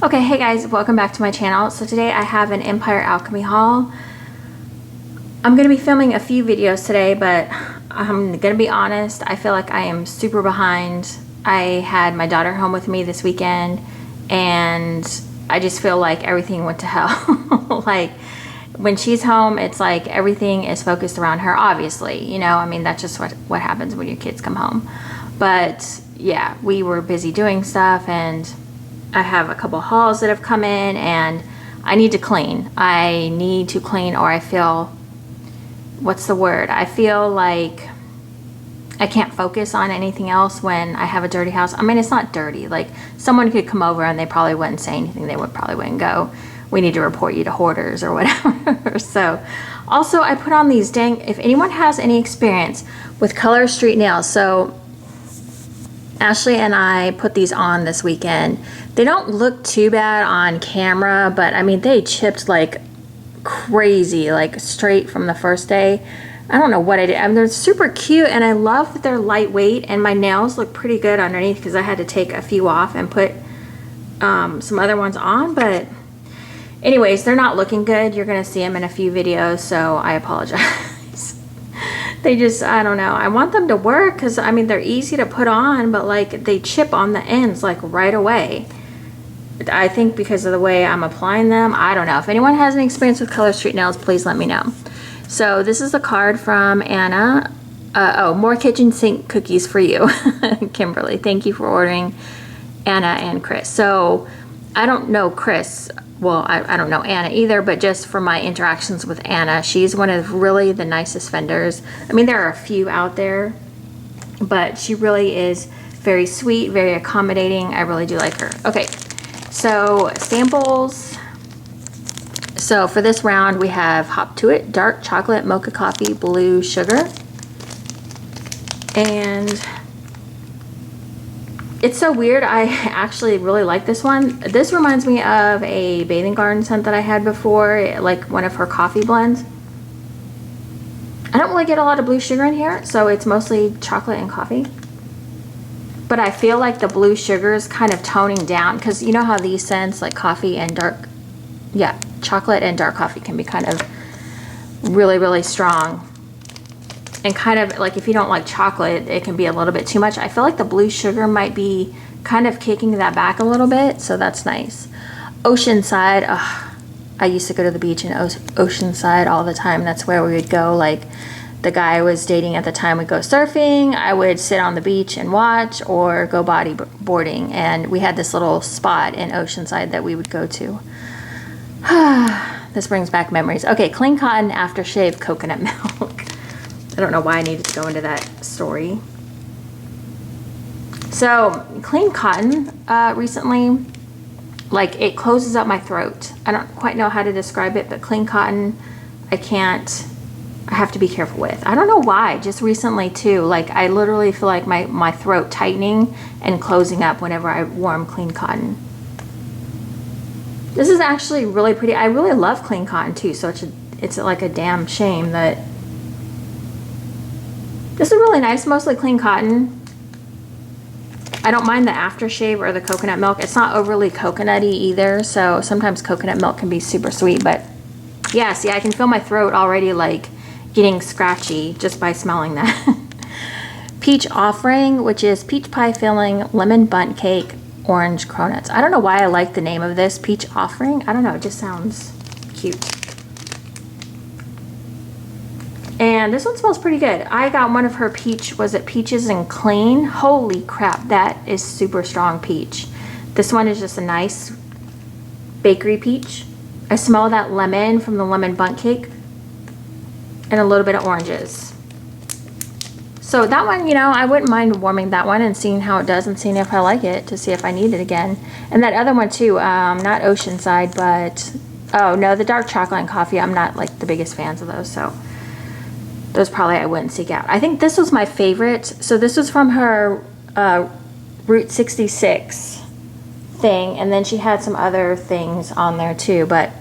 Okay, hey guys, welcome back to my channel. So today I have an Empire Alchemy haul. I'm going to be filming a few videos today, but I'm going to be honest, I feel like I am super behind. I had my daughter home with me this weekend, and I just feel like everything went to hell. Like, when she's home, it's like everything is focused around her, obviously. You know, I mean, that's just what happens when your kids come home. But yeah, we were busy doing stuff, and I have a couple hauls that have come in, and I need to clean. I need to clean, or I feel, what's the word? I feel like I can't focus on anything else when I have a dirty house. I mean, it's not dirty. Like, someone could come over and they probably wouldn't say anything. They probably wouldn't go, we need to report you to hoarders or whatever. So also I put on these if anyone has any experience with color street nails. So Ashley and I put these on this weekend. They don't look too bad on camera, but I mean, they chipped like crazy, like straight from the first day. I don't know what I did. I mean, they're super cute, and I love that they're lightweight, and my nails look pretty good underneath because I had to take a few off and put some other ones on. But anyways, they're not looking good. You're gonna see them in a few videos, so I apologize. They just, I don't know. I want them to work because, I mean, they're easy to put on, but like they chip on the ends like right away. I think because of the way I'm applying them. I don't know. If anyone has any experience with color street nails, please let me know. So this is a card from Anna. Oh, more kitchen sink cookies for you. Kimberly, thank you for ordering, Anna and Chris. So I don't know Chris. Well, I don't know Anna either, but just from my interactions with Anna, she's one of really the nicest vendors. I mean, there are a few out there, but she really is very sweet, very accommodating. I really do like her. Okay, so samples. So for this round, we have Hop to It, dark chocolate, mocha coffee, blue sugar. And it's so weird. I actually really like this one. This reminds me of a Bathing Garden scent that I had before, like one of her coffee blends. I don't really get a lot of blue sugar in here, so it's mostly chocolate and coffee. But I feel like the blue sugar is kind of toning down, because you know how these scents, like coffee and dark, yeah, chocolate and dark coffee can be kind of really, really strong. And kind of like, if you don't like chocolate, it can be a little bit too much. I feel like the blue sugar might be kind of kicking that back a little bit, so that's nice. Oceanside, I used to go to the beach in Oceanside all the time. That's where we would go. Like, the guy I was dating at the time would go surfing. I would sit on the beach and watch, or go bodyboarding. And we had this little spot in Oceanside that we would go to. This brings back memories. Okay, Clean Cotton Aftershave Coconut Milk. I don't know why I needed to go into that story. So, Clean Cotton recently, like, it closes up my throat. I don't quite know how to describe it, but Clean Cotton, I have to be careful with. I don't know why, just recently too. Like, I literally feel like my throat tightening and closing up whenever I warm Clean Cotton. This is actually really pretty. I really love Clean Cotton too, so it's like a damn shame that. This is really nice, mostly Clean Cotton. I don't mind the aftershave or the coconut milk. It's not overly coconutty either, so sometimes coconut milk can be super sweet, but yeah, see, I can feel my throat already like getting scratchy just by smelling that. Peach Offering, which is peach pie filling, lemon bundt cake, orange cronuts. I don't know why I like the name of this, Peach Offering. I don't know, it just sounds cute. And this one smells pretty good. I got one of her peach, was it Peaches and Clean? Holy crap, that is super strong peach. This one is just a nice bakery peach. I smell that lemon from the lemon bundt cake and a little bit of oranges. So that one, you know, I wouldn't mind warming that one and seeing how it does and seeing if I like it, to see if I need it again. And that other one too, not Oceanside, but, oh no, the dark chocolate and coffee, I'm not like the biggest fans of those, so those probably I wouldn't seek out. I think this was my favorite. So this was from her Route 66 thing, and then she had some other things on there too, but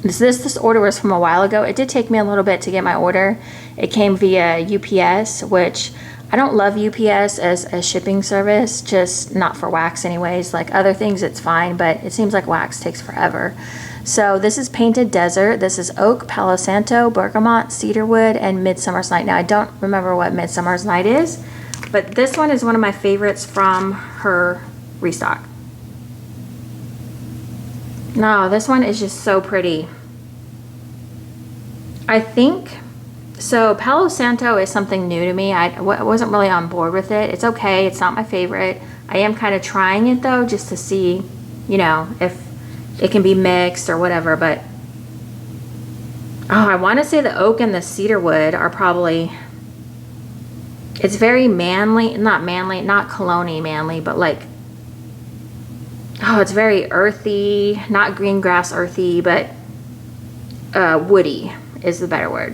this order was from a while ago. It did take me a little bit to get my order. It came via UPS, which I don't love UPS as a shipping service, just not for wax anyways. Like other things it's fine, but it seems like wax takes forever. So this is Painted Desert. This is Oak, Palo Santo, Bergamot, Cedarwood, and Midsummer's Night. Now I don't remember what Midsummer's Night is, but this one is one of my favorites from her restock. No, this one is just so pretty. I think, so Palo Santo is something new to me. I wasn't really on board with it. It's okay, it's not my favorite. I am kind of trying it though, just to see, you know, if it can be mixed or whatever, but oh, I want to say the Oak and the Cedarwood are probably, it's very manly, not cologne-y manly, but like, oh, it's very earthy, not green grass earthy, but woody is the better word.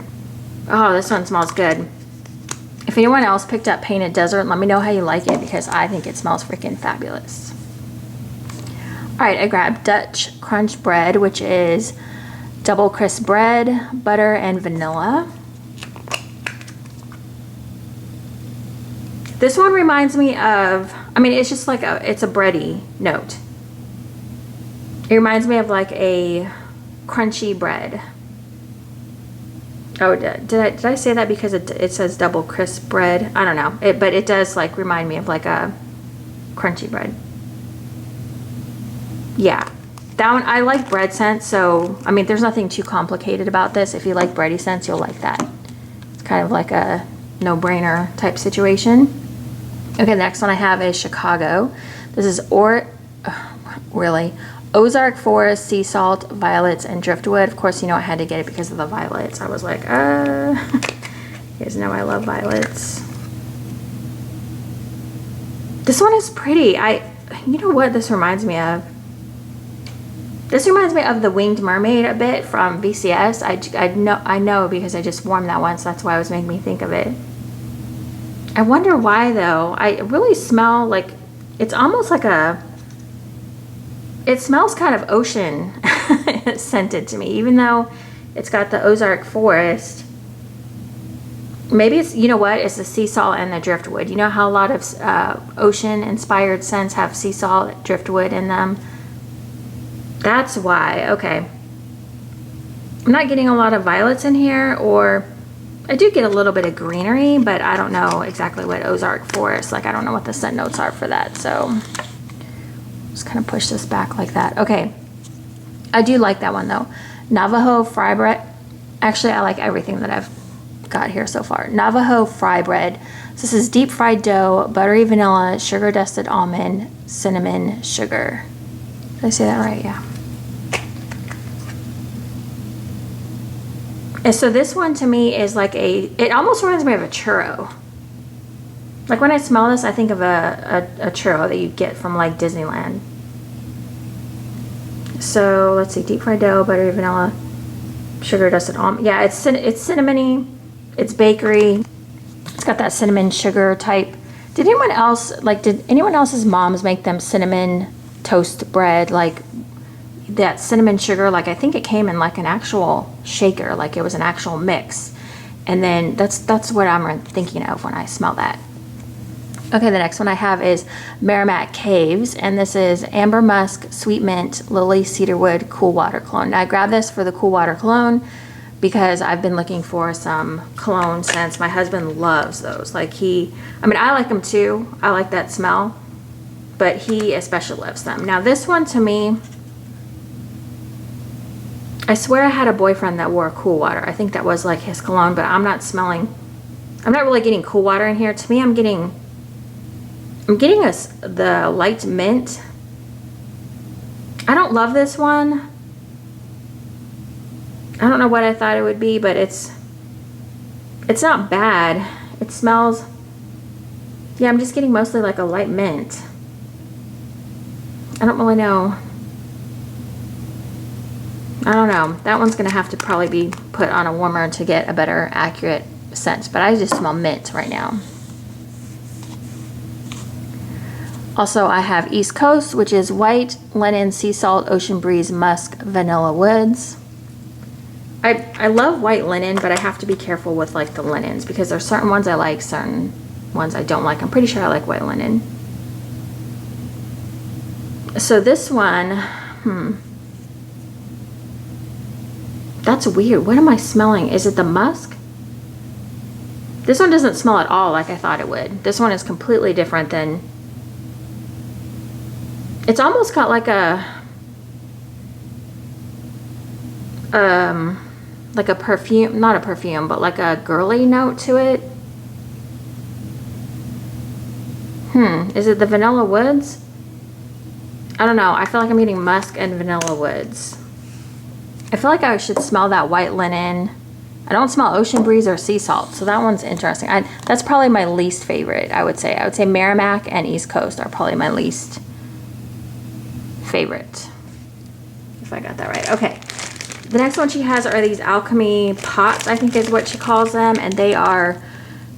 Oh, this one smells good. If anyone else picked up Painted Desert, let me know how you like it, because I think it smells freaking fabulous. All right, I grabbed Dutch Crunch Bread, which is double crisp bread, butter, and vanilla. This one reminds me of, I mean, it's just like it's a bready note. It reminds me of like a crunchy bread. Oh, did I say that because it says double crisp bread? I don't know. But it does like remind me of like a crunchy bread. Yeah, that one, I like bread scents, so I mean there's nothing too complicated about this. If you like bready scents, you'll like that. It's kind of like a no-brainer type situation. Okay, the next one I have is Chicago. This is Ozark Forest, Sea Salt, Violets, and Driftwood. Of course, you know I had to get it because of the violets. I was like, you guys know I love violets. This one is pretty. You know what this reminds me of? This reminds me of the Winged Mermaid a bit from VCS. I know because I just warmed that one, so that's why it was making me think of it. I wonder why though. I really smell like, it's almost like it smells kind of ocean scented to me, even though it's got the Ozark Forest. Maybe it's, you know what, it's the sea salt and the driftwood. You know how a lot of ocean inspired scents have sea salt, driftwood in them? That's why. Okay. I'm not getting a lot of violets in here, or I do get a little bit of greenery, but I don't know exactly what Ozark Forest, like I don't know what the scent notes are for that, so just kind of push this back like that. Okay, I do like that one though. Navajo fry bread. Actually, I like everything that I've got here so far. Navajo fry bread. So this is deep fried dough, buttery vanilla, sugar dusted almond, cinnamon, sugar. Did I say that right? Yeah. And so this one to me is like it almost reminds me of a churro. Like when I smell this, I think of a churro that you get from like Disneyland. So let's see, deep fried dough, buttery vanilla, sugar dusted almond. Yeah, it's cinnamony, it's bakery. It's got that cinnamon sugar type. Did anyone else's moms make them cinnamon toast bread, like that cinnamon sugar? Like I think it came in like an actual shaker, like it was an actual mix. And then that's what I'm thinking of when I smell that. Okay, the next one I have is Merrimack Caves, and this is Amber Musk, Sweet Mint, Lily Cedarwood, Cool Water Cologne. Now I grabbed this for the Cool Water Cologne because I've been looking for some cologne scents. My husband loves those. Like I like them too. I like that smell, but he especially loves them. Now this one to me, I swear I had a boyfriend that wore Cool Water. I think that was like his cologne, but I'm not really getting Cool Water in here. To me, I'm getting the light mint. I don't love this one. I don't know what I thought it would be, but it's not bad. It smells, yeah, I'm just getting mostly like a light mint. I don't really know. I don't know. That one's gonna have to probably be put on a warmer to get a better accurate scent, but I just smell mint right now. Also, I have East Coast, which is white, linen, sea salt, ocean breeze, musk, vanilla woods. I love white linen, but I have to be careful with like the linens because there's certain ones I like, certain ones I don't like. I'm pretty sure I like white linen. So this one, that's weird. What am I smelling? Is it the musk? This one doesn't smell at all like I thought it would. This one is completely different than, it's almost got like a perfume, not a perfume, but like a girly note to it. Is it the vanilla woods? I don't know. I feel like I'm getting musk and vanilla woods. I feel like I should smell that white linen. I don't smell ocean breeze or sea salt, so that one's interesting. That's probably my least favorite, I would say. I would say Merrimack and East Coast are probably my least favorite, if I got that right. Okay. The next one she has are these Alchemy pots, I think is what she calls them, and they are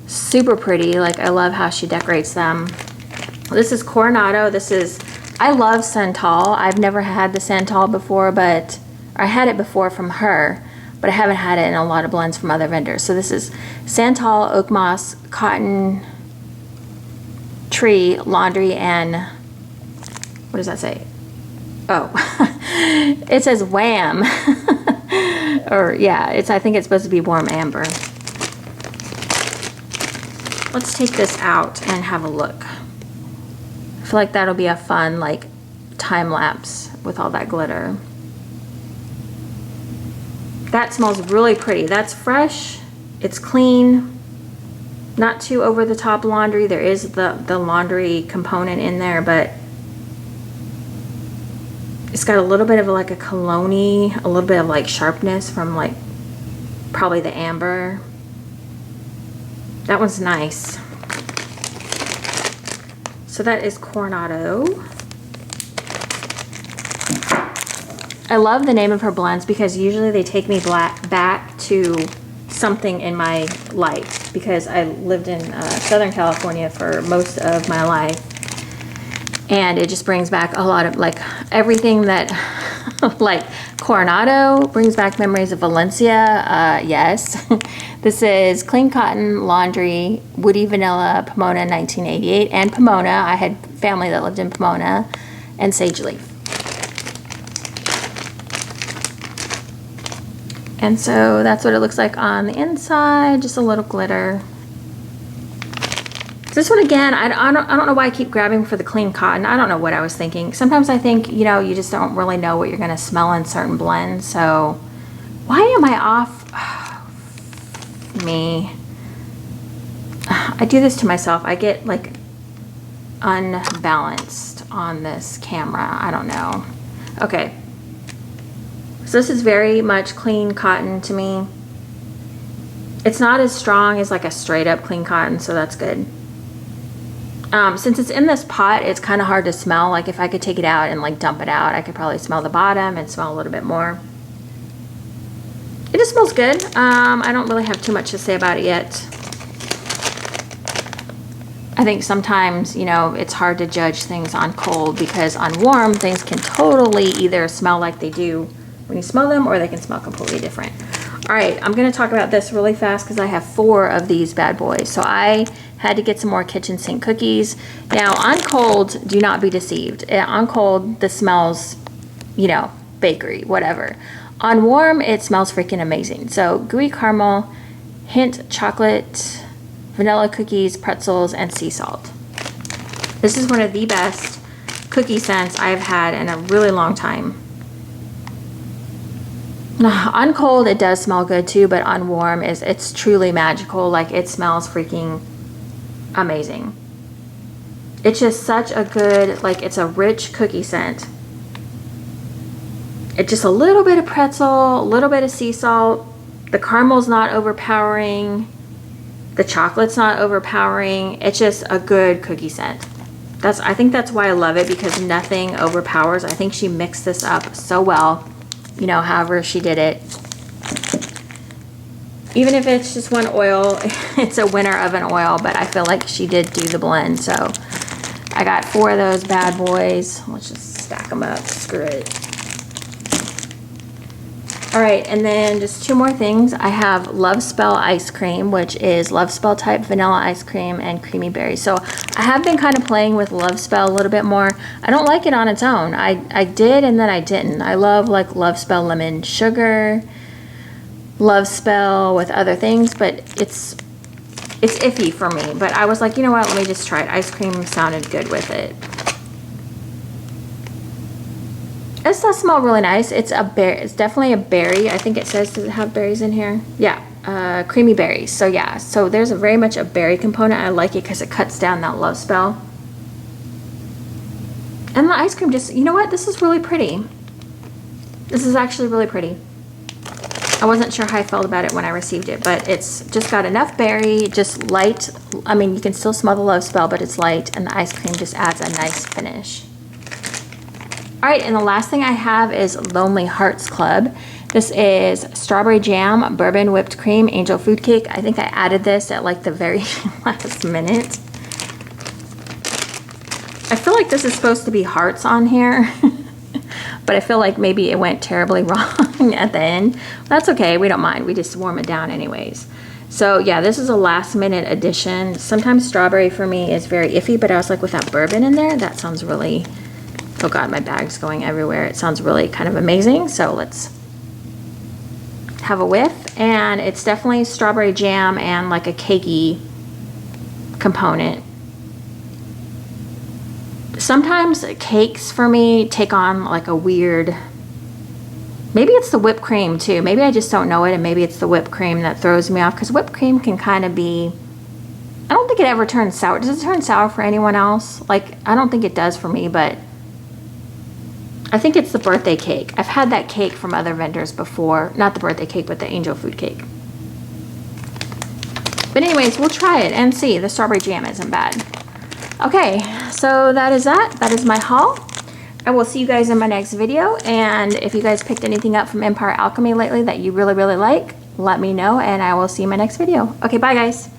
super pretty. Like, I love how she decorates them. This is Coronado. This is, I love Santal. I've never had the Santal before, but I had it before from her, but I haven't had it in a lot of blends from other vendors. So this is Santal, Oak Moss, Cotton Tree, Laundry, and what does that say? Oh, it says Wham. Or yeah, I think it's supposed to be Warm Amber. Let's take this out and have a look. I feel like that'll be a fun like time lapse with all that glitter. That smells really pretty. That's fresh. It's clean. Not too over the top laundry. There is the laundry component in there, but it's got a little bit of like a cologne-y, a little bit of like sharpness from like probably the amber. That one's nice. So that is Coronado. I love the name of her blends because usually they take me back to something in my life, because I lived in Southern California for most of my life, and it just brings back a lot of like everything that like Coronado brings back memories of Valencia. Yes. This is Clean Cotton, Laundry, Woody Vanilla, Pomona 1988, and Pomona. I had family that lived in Pomona, and Sage Leaf. And so that's what it looks like on the inside, just a little glitter. So this one again, I don't know why I keep grabbing for the Clean Cotton. I don't know what I was thinking. Sometimes I think, you know, you just don't really know what you're gonna smell in certain blends. So why am I off? Me. I do this to myself. I get like unbalanced on this camera. I don't know. Okay. So this is very much Clean Cotton to me. It's not as strong as like a straight up Clean Cotton, so that's good. Since it's in this pot, it's kind of hard to smell. Like if I could take it out and like dump it out, I could probably smell the bottom and smell a little bit more. It just smells good. I don't really have too much to say about it yet. I think sometimes, you know, it's hard to judge things on cold, because on warm, things can totally either smell like they do when you smell them, or they can smell completely different. All right, I'm gonna talk about this really fast because I have 4 of these bad boys. So I had to get some more kitchen sink cookies. Now on cold, do not be deceived. On cold, this smells, you know, bakery, whatever. On warm, it smells freaking amazing. So gooey caramel, hint chocolate, vanilla cookies, pretzels, and sea salt. This is one of the best cookie scents I've had in a really long time. On cold, it does smell good too, but on warm, it's truly magical. Like, it smells freaking amazing. It's just such a good, like, it's a rich cookie scent. It's just a little bit of pretzel, a little bit of sea salt. The caramel's not overpowering. The chocolate's not overpowering. It's just a good cookie scent. I think that's why I love it, because nothing overpowers. I think she mixed this up so well, you know, however she did it. Even if it's just one oil, it's a winner of an oil, but I feel like she did do the blend. So I got 4 of those bad boys. Let's just stack them up. Screw it. All right, and then just two more things. I have Love Spell ice cream, which is Love Spell type vanilla ice cream and creamy berries. So I have been kind of playing with Love Spell a little bit more. I don't like it on its own. I did and then I didn't. I love like Love Spell lemon sugar, Love Spell with other things, but it's iffy for me. But I was like, you know what, let me just try it. Ice cream sounded good with it. This does smell really nice. It's a berry. It's definitely a berry. I think it says, does it have berries in here? Yeah, creamy berries. So yeah, so there's very much a berry component. I like it because it cuts down that Love Spell. And the ice cream just, you know what? This is really pretty. This is actually really pretty. I wasn't sure how I felt about it when I received it, but it's just got enough berry, just light. I mean, you can still smell the Love Spell, but it's light, and the ice cream just adds a nice finish. All right, and the last thing I have is Lonely Hearts Club. This is strawberry jam, bourbon whipped cream, angel food cake. I think I added this at like the very last minute. I feel like this is supposed to be hearts on here, but I feel like maybe it went terribly wrong at the end. That's okay, we don't mind. We just warm it down anyways. So yeah, this is a last minute addition. Sometimes strawberry for me is very iffy, but I was like, with that bourbon in there, that sounds really... Oh God, my bag's going everywhere. It sounds really kind of amazing. So let's have a whiff. And it's definitely strawberry jam and like a cakey component. Sometimes cakes for me take on like a weird, maybe it's the whipped cream too. Maybe I just don't know it, and maybe it's the whipped cream that throws me off, because whipped cream can kind of be, I don't think it ever turns sour. Does it turn sour for anyone else? Like, I don't think it does for me, but I think it's the birthday cake. I've had that cake from other vendors before. Not the birthday cake, but the angel food cake. But anyways, we'll try it and see. The strawberry jam isn't bad. Okay, so that is that. That is my haul. I will see you guys in my next video. And if you guys picked anything up from Empire Alchemy lately that you really, really like, let me know, and I will see you in my next video. Okay, bye guys.